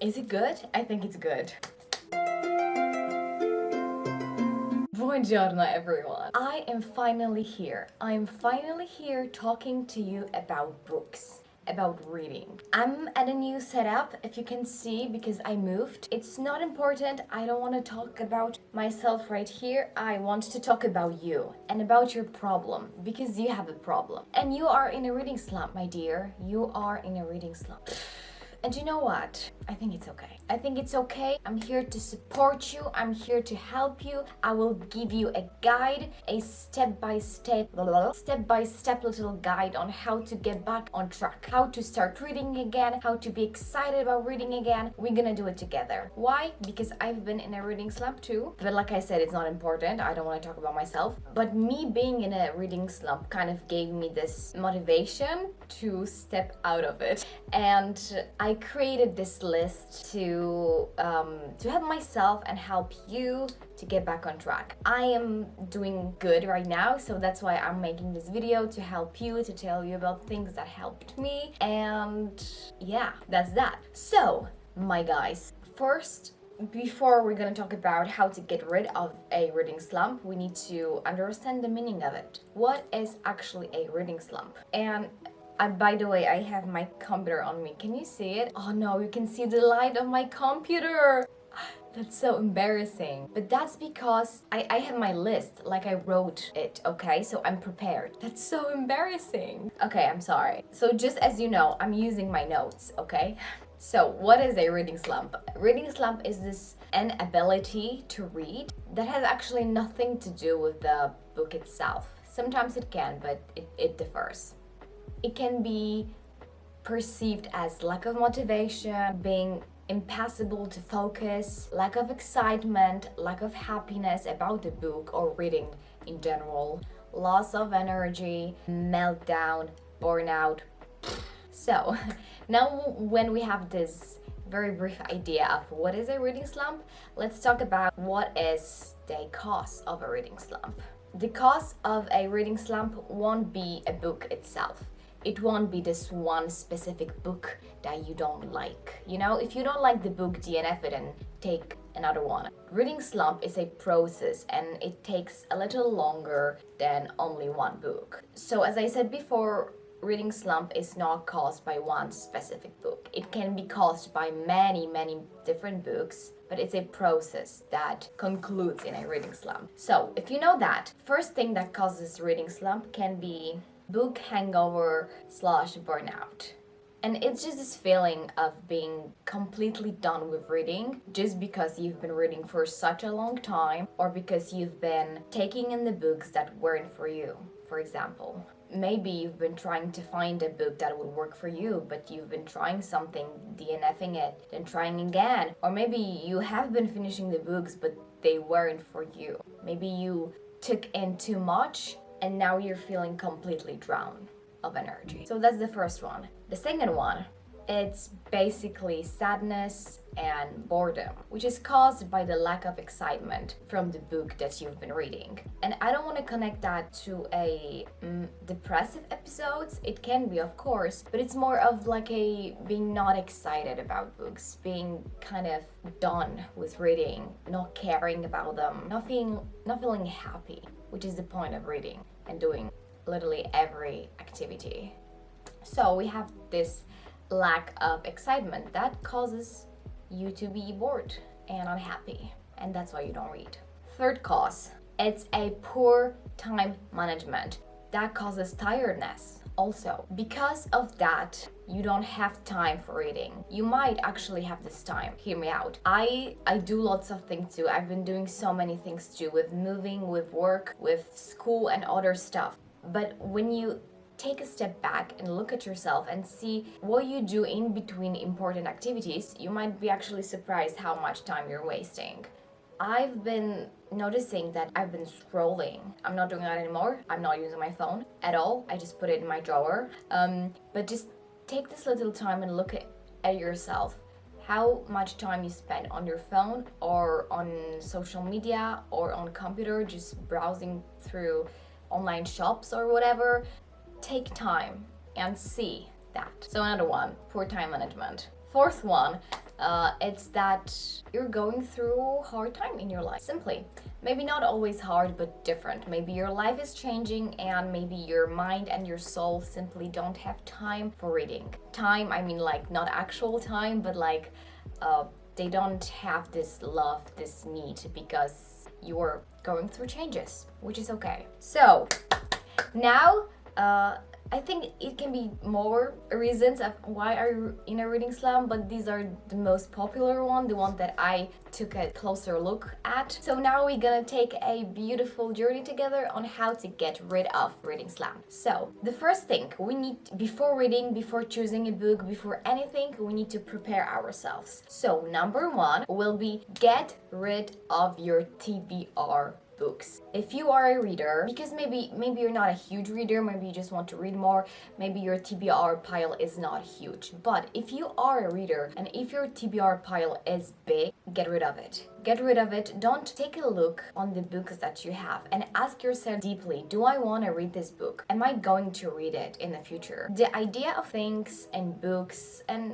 Is it good? I think it's good. Buongiorno everyone. I am finally here. I'm finally here talking to you about books, about reading. I'm at a new setup, if you can see, because I moved. It's not important. I don't want to talk about myself right here. I want to talk about you and about your problem, because you have a problem. And you are in a reading slump, my dear. You are in a reading slump. And you know what? I think it's okay. I think it's okay. I'm here to support you. I'm here to help you. I will give you a guide, a step-by-step little guide on how to get back on track, how to start reading again, how to be excited about reading again. We're gonna do it together. Why? Because I've been in a reading slump too. But like I said, it's not important. I don't want to talk about myself. But me being in a reading slump kind of gave me this motivation to step out of it. And I created this list to help myself and help you to get back on track. I am doing good right now, so that's why I'm making this video to help you, to tell you about things that helped me, and yeah, that's that. So, my guys, first, before we're gonna talk about how to get rid of a reading slump, we need to understand the meaning of it. What is actually a reading slump? And by the way, I have my computer on me. Can you see it? Oh no, you can see the light of my computer. That's so embarrassing. But that's because I have my list, like I wrote it, okay? So I'm prepared. That's so embarrassing. Okay, I'm sorry. So just as you know, I'm using my notes, okay? So what is a reading slump? Reading slump is this inability to read that has actually nothing to do with the book itself. Sometimes it can, but it differs. It can be perceived as lack of motivation, being impossible to focus, lack of excitement, lack of happiness about the book or reading in general, loss of energy, meltdown, burnout. So, now when we have this very brief idea of what is a reading slump, let's talk about what is the cause of a reading slump. The cause of a reading slump won't be a book itself. It won't be this one specific book that you don't like. You know, if you don't like the book, DNF it and take another one. Reading slump is a process and it takes a little longer than only one book. So as I said before, reading slump is not caused by one specific book. It can be caused by many different books, but it's a process that concludes in a reading slump. So if you know that, first thing that causes reading slump can be book hangover / burnout. And it's just this feeling of being completely done with reading just because you've been reading for such a long time or because you've been taking in the books that weren't for you. For example, maybe you've been trying to find a book that would work for you, but you've been trying something, DNFing it, then trying again. Or maybe you have been finishing the books, but they weren't for you. Maybe you took in too much and now you're feeling completely drowned of energy. So that's the first one. The second one, it's basically sadness and boredom, which is caused by the lack of excitement from the book that you've been reading. And I don't want to connect that to a depressive episodes. It can be, of course, but it's more of like a being not excited about books, being kind of done with reading, not caring about them, not feeling happy, which is the point of reading and doing literally every activity. So we have this lack of excitement that causes you to be bored and unhappy, and that's why you don't read. Third cause, it's a poor time management that causes tiredness. Also, because of that, you don't have time for reading. You might actually have this time. Hear me out. I do lots of things too. I've been doing so many things too, with moving, with work, with school and other stuff. But when you take a step back and look at yourself and see what you do in between important activities, you might be actually surprised how much time you're wasting. I've been noticing that I've been scrolling. I'm not doing that anymore. I'm not using my phone at all. I just put it in my drawer. But just take this little time and look at yourself. How much time you spend on your phone or on social media or on computer, just browsing through online shops or whatever. Take time and see that. So another one, poor time management. Fourth one, It's that you're going through a hard time in your life, simply. Maybe not always hard, but different. Maybe your life is changing and maybe your mind and your soul simply don't have time for reading. Time, I mean like not actual time, but like they don't have this love, this need, because you're going through changes, which is okay. So now I think it can be more reasons of why are you in a reading slump, but these are the most popular one, the one that I took a closer look at. So now we're gonna take a beautiful journey together on how to get rid of reading slump. So the first thing we need before reading, before choosing a book, before anything, we need to prepare ourselves. So number one will be get rid of your TBR books. If you are a reader, because maybe you're not a huge reader, maybe you just want to read more, maybe your TBR pile is not huge. But if you are a reader and if your TBR pile is big, get rid of it. Get rid of it. Don't take a look on the books that you have and ask yourself deeply, do I want to read this book? Am I going to read it in the future? The idea of things and books and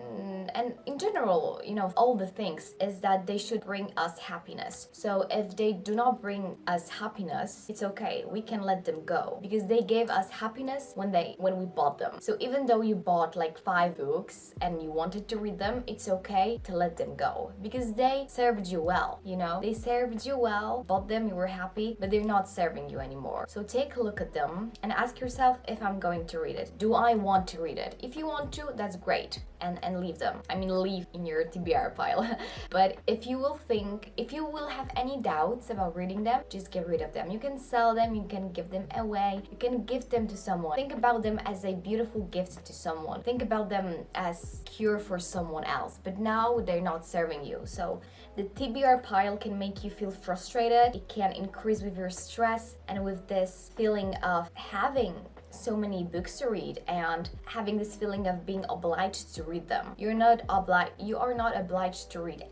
in general, you know, all the things is that they should bring us happiness. So if they do not bring us happiness, it's okay. We can let them go because they gave us happiness when we bought them. So even though you bought like 5 books and you wanted to read them, it's okay to let them go because they served you well. You know, they served you well, bought them, you were happy, but they're not serving you anymore. So take a look at them and ask yourself if I'm going to read it. Do I want to read it? If you want to, that's great. And leave them. I mean, leave in your TBR pile. But if you will have any doubts about reading them, just get rid of them. You can sell them, you can give them away, you can gift them to someone. Think about them as a beautiful gift to someone. Think about them as cure for someone else. But now they're not serving you. So the TBR pile can make you feel frustrated. It can increase with your stress and with this feeling of having so many books to read and having this feeling of being obliged to read them. You are not obliged to read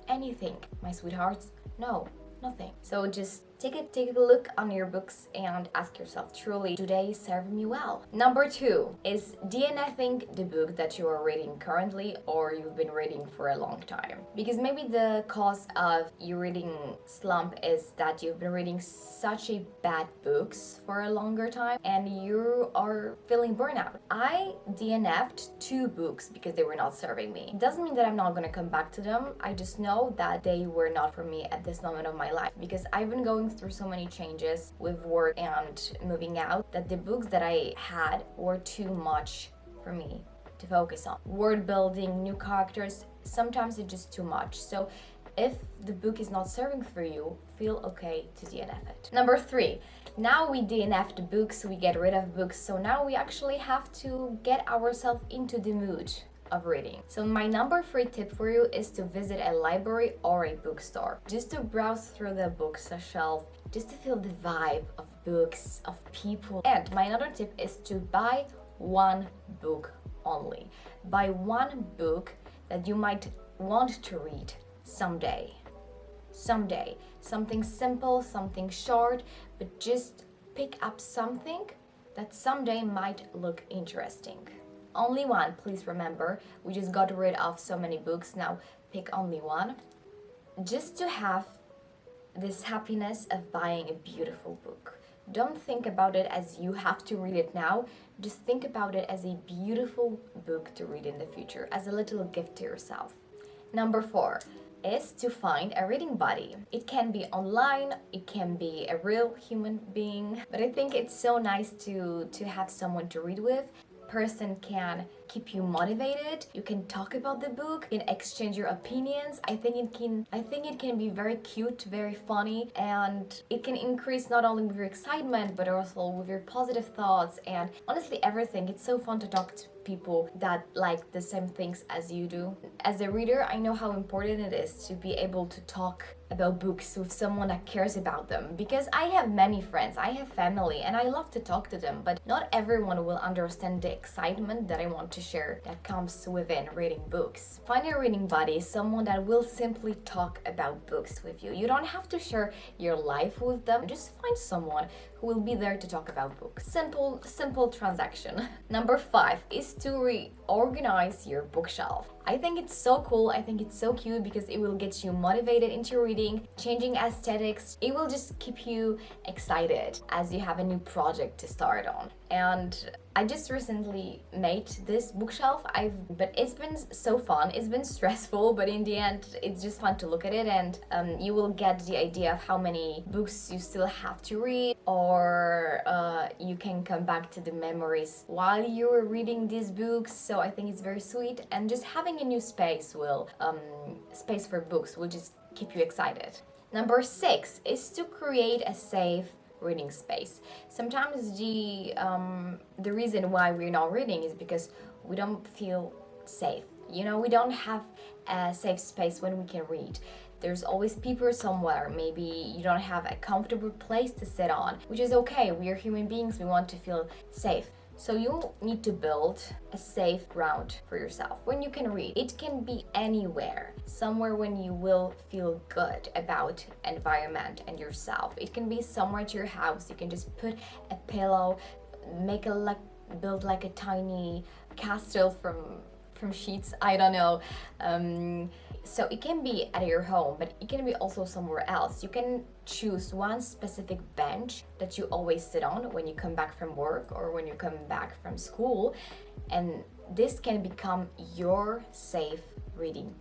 anything, my sweethearts. No, nothing. So just take a look on your books and ask yourself, truly, do they serve me well? Number 2 is DNFing the book that you are reading currently or you've been reading for a long time. Because maybe the cause of your reading slump is that you've been reading such a bad books for a longer time and you are feeling burnout. I DNF'd 2 books because they were not serving me. It doesn't mean that I'm not gonna come back to them. I just know that they were not for me at this moment of my life because I've been going through so many changes with work and moving out that the books that I had were too much for me to focus on. Word building, new characters, sometimes it's just too much. So if the book is not serving for you, feel okay to DNF it. Number 3, now we DNF the books, we get rid of books, so now we actually have to get ourselves into the mood of reading. So my number 3 tip for you is to visit a library or a bookstore. Just to browse through the bookshelf, just to feel the vibe of books, of people. And my another tip is to buy one book only. Buy one book that you might want to read someday. Someday. Something simple, something short, but just pick up something that someday might look interesting. Only one, please remember. We just got rid of so many books, now pick only one. Just to have this happiness of buying a beautiful book. Don't think about it as you have to read it now. Just think about it as a beautiful book to read in the future, as a little gift to yourself. Number 4 is to find a reading buddy. It can be online, it can be a real human being, but I think it's so nice to have someone to read with. Person can keep you motivated. You can talk about the book, you can exchange your opinions. I think it can be very cute, very funny, and it can increase not only with your excitement but also with your positive thoughts and honestly everything. It's so fun to talk to people that like the same things as you do. As a reader, I know how important it is to be able to talk about books with someone that cares about them, because I have many friends, I have family, and I love to talk to them, but not everyone will understand the excitement that I want to share that comes within reading books. Find a reading buddy, someone that will simply talk about books with you. You don't have to share your life with them, just find someone who will be there to talk about books. Simple transaction. Number 5 is to reorganize your bookshelf. I think it's so cool, I think it's so cute because it will get you motivated into reading, changing aesthetics. It will just keep you excited as you have a new project to start on. And I just recently made this bookshelf. But it's been so fun. It's been stressful, but in the end, it's just fun to look at it, and you will get the idea of how many books you still have to read, or you can come back to the memories while you're reading these books. So I think it's very sweet, and just having a new space space for books will just keep you excited. Number 6 is to create a safe reading space. Sometimes the reason why we're not reading is because we don't feel safe. You know, we don't have a safe space when we can read. There's always people somewhere. Maybe you don't have a comfortable place to sit on, which is okay. We are human beings. We want to feel safe. So you need to build a safe ground for yourself when you can read. It can be anywhere, somewhere when you will feel good about environment and yourself. It can be somewhere at your house. You can just put a pillow, build like a tiny castle from sheets. I don't know. So it can be at your home, but it can be also somewhere else. You can choose one specific bench that you always sit on when you come back from work or when you come back from school, and this can become your safe reading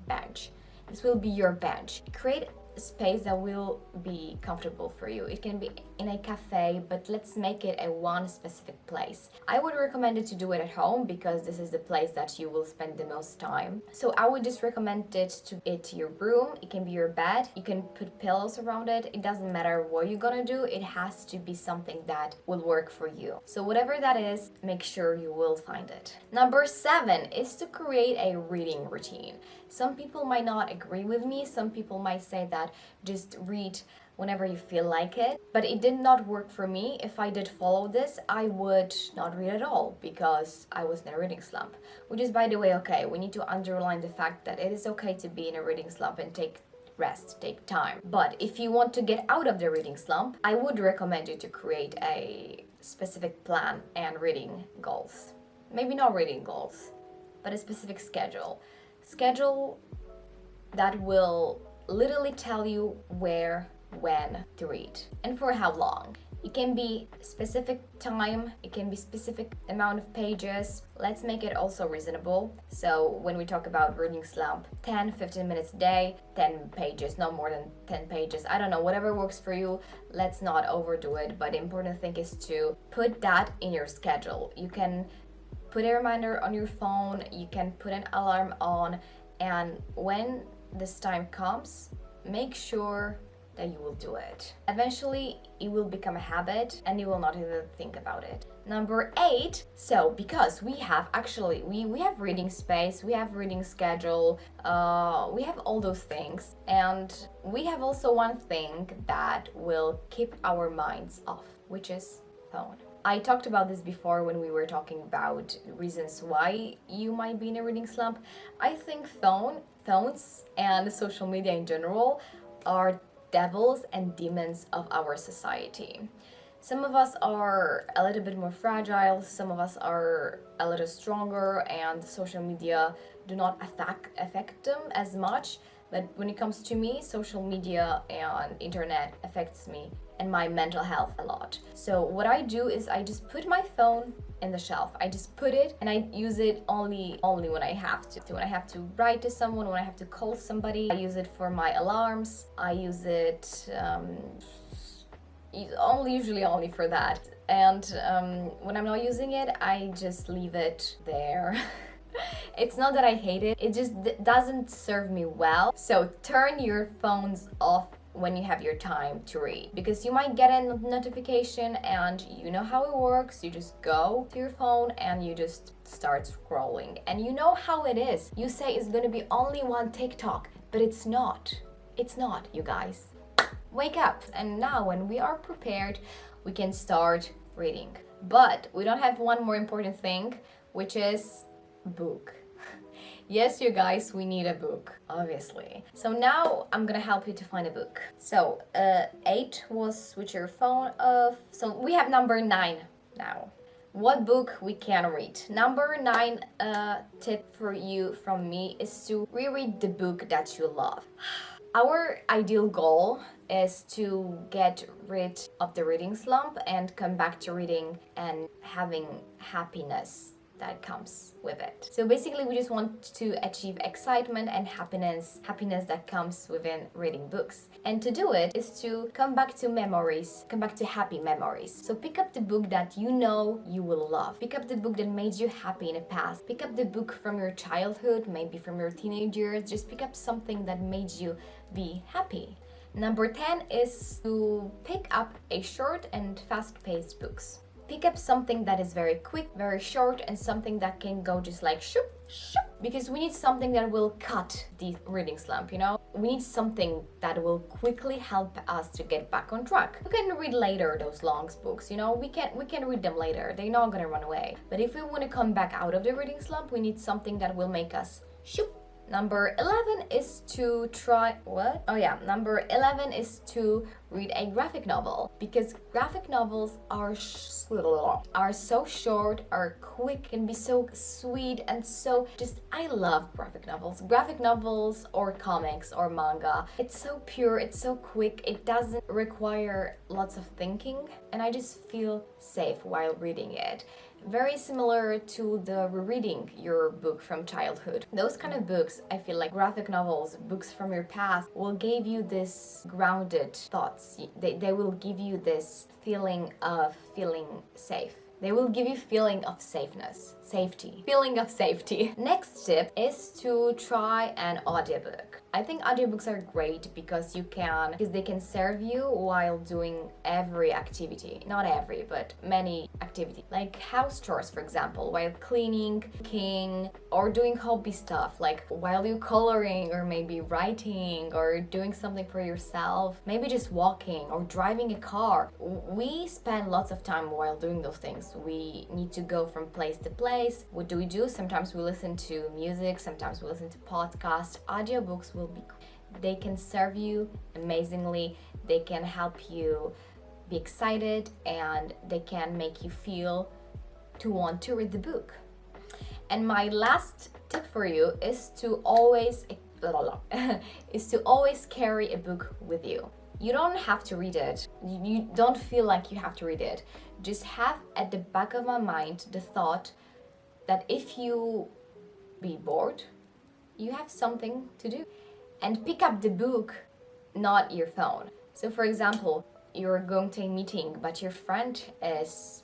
bench. This will be your bench. Create a space that will be comfortable for you. It can be in a cafe, but let's make it a one specific place. I would recommend it to do it at home because this is the place that you will spend the most time. So I would just recommend it to your room. It can be your bed. You can put pillows around it. It doesn't matter what you're gonna do. It has to be something that will work for you. So whatever that is, make sure you will find it. Number 7 is to create a reading routine. Some people might not agree with me. Some people might say that just read whenever you feel like it, but it did not work for me. If I did follow this, I would not read at all because I was in a reading slump, which is, by the way, okay. We need to underline the fact that it is okay to be in a reading slump and take rest, take time. But if you want to get out of the reading slump, I would recommend you to create a specific plan and reading goals. Maybe not reading goals, but a specific schedule that will literally tell you where, when to read and for how long. It can be specific time, it can be specific amount of pages. Let's make it also reasonable. So when we talk about reading slump, 10-15 minutes a day, 10 pages, no more than 10 pages. I don't know, whatever works for you. Let's not overdo it, but the important thing is to put that in your schedule. You can put a reminder on your phone, you can put an alarm on, and when this time comes, make sure that you will do it. Eventually, it will become a habit and you will not even think about it. Number 8, so because we have reading space, we have reading schedule, we have all those things, and we have also one thing that will keep our minds off, which is phone. I talked about this before when we were talking about reasons why you might be in a reading slump. I think phones and social media in general are devils and demons of our society. Some of us are a little bit more fragile, some of us are a little stronger, and social media do not affect them as much. But when it comes to me, social media and internet affects me and my mental health a lot. So what I do is I just put my phone in the shelf. I just put it and I use it only when I have to. When I have to write to someone, when I have to call somebody, I use it for my alarms. I use it usually only for that. And when I'm not using it, I just leave it there. It's not that I hate it, it just doesn't serve me well. So turn your phones off when you have your time to read, because you might get a notification and you know how it works. You just go to your phone and you just start scrolling, and you know how it is. You say it's gonna be only one TikTok, but it's not, you guys. Wake up. And now when we are prepared, we can start reading. But we don't have one more important thing, which is book. Yes, you guys, we need a book, obviously. So now I'm gonna help you to find a book. So 8 was switch your phone off. So we have number 9 now. what book we can read. Number 9 tip for you from me is to reread the book that you love. Our ideal goal is to get rid of the reading slump and come back to reading and having happiness that comes with it. So basically we just want to achieve excitement and happiness that comes within reading books. And to do it is to come back to memories, come back to happy memories. So pick up the book that you know you will love. Pick up the book that made you happy in the past. Pick up the book from your childhood, maybe from your teenage years. Just pick up something that made you be happy. Number 10 is to pick up a short and fast-paced books. Pick up something that is very quick, very short, and something that can go just like shoop, shoop. Because we need something that will cut the reading slump, you know? We need something that will quickly help us to get back on track. We can read later those long books, you know? We can read them later. They're not gonna run away. But if we want to come back out of the reading slump, we need something that will make us shoop. Number 11 is to Number 11 is to read a graphic novel, because graphic novels are so short, are quick, can be so sweet, and so just, I love graphic novels. Graphic novels or comics or manga. It's so pure, it's so quick, it doesn't require lots of thinking, and I just feel safe while reading it. Very similar to the rereading your book from childhood. Those kind of books, I feel like graphic novels, books from your past, will give you this grounded thoughts. They will give you this feeling of feeling safe. They will give you feeling of feeling of safety. Next tip is to try an audiobook. I think audiobooks are great because they can serve you while doing every activity. Not every, but many activities. Like house chores, for example, while cleaning, cooking, or doing hobby stuff, like while you're coloring or maybe writing or doing something for yourself, maybe just walking or driving a car. We spend lots of time while doing those things. We need to go from place to place. What do? Sometimes we listen to music, sometimes we listen to podcasts. Audiobooks they can serve you amazingly. They can help you be excited, and they can make you feel to want to read the book. And my last tip for you is to always carry a book with you. You don't have to read it. You don't feel like you have to read it. Just have at the back of my mind the thought that if you be bored, you have something to do. And pick up the book, not your phone. So for example, you're going to a meeting, but your friend is,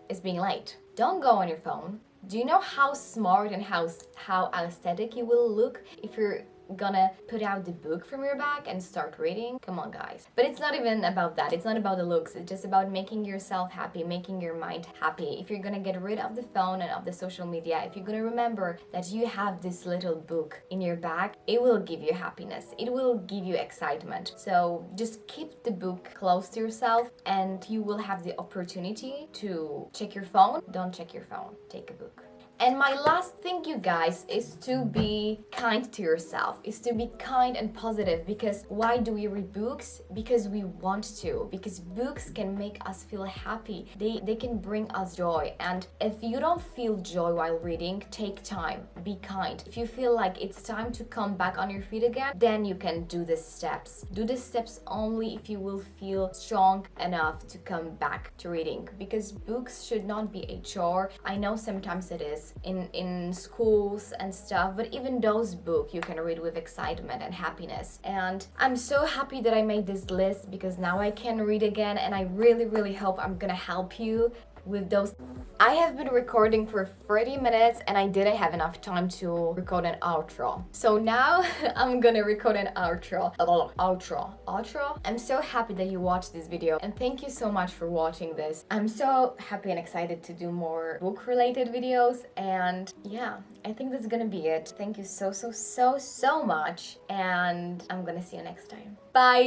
is being late. Don't go on your phone. Do you know how smart and how aesthetic you will look if you're gonna put out the book from your bag and start reading? Come on, guys. But it's not even about that. It's not about the looks. It's just about making yourself happy, making your mind happy. If you're gonna get rid of the phone and of the social media, if you're gonna remember that you have this little book in your bag, it will give you happiness. It will give you excitement. So just keep the book close to yourself, and you will have the opportunity to check your phone. Don't check your phone. Take a book. And my last thing, you guys, is to be kind to yourself, is to be kind and positive. Because why do we read books? Because we want to. Because books can make us feel happy. They can bring us joy. And if you don't feel joy while reading, take time. Be kind. If you feel like it's time to come back on your feet again, then you can do the steps. Do the steps only if you will feel strong enough to come back to reading. Because books should not be a chore. I know sometimes it is in schools and stuff, but even those books you can read with excitement and happiness. And I'm so happy that I made this list, because now I can read again, and I really hope I'm gonna help you with those. I have been recording for 30 minutes and I didn't have enough time to record an outro. So now I'm gonna record an outro. I'm so happy that you watched this video, and thank you so much for watching this. I'm so happy and excited to do more book related videos, and yeah, I think that's gonna be it. Thank you so much, and I'm gonna see you next time. Bye!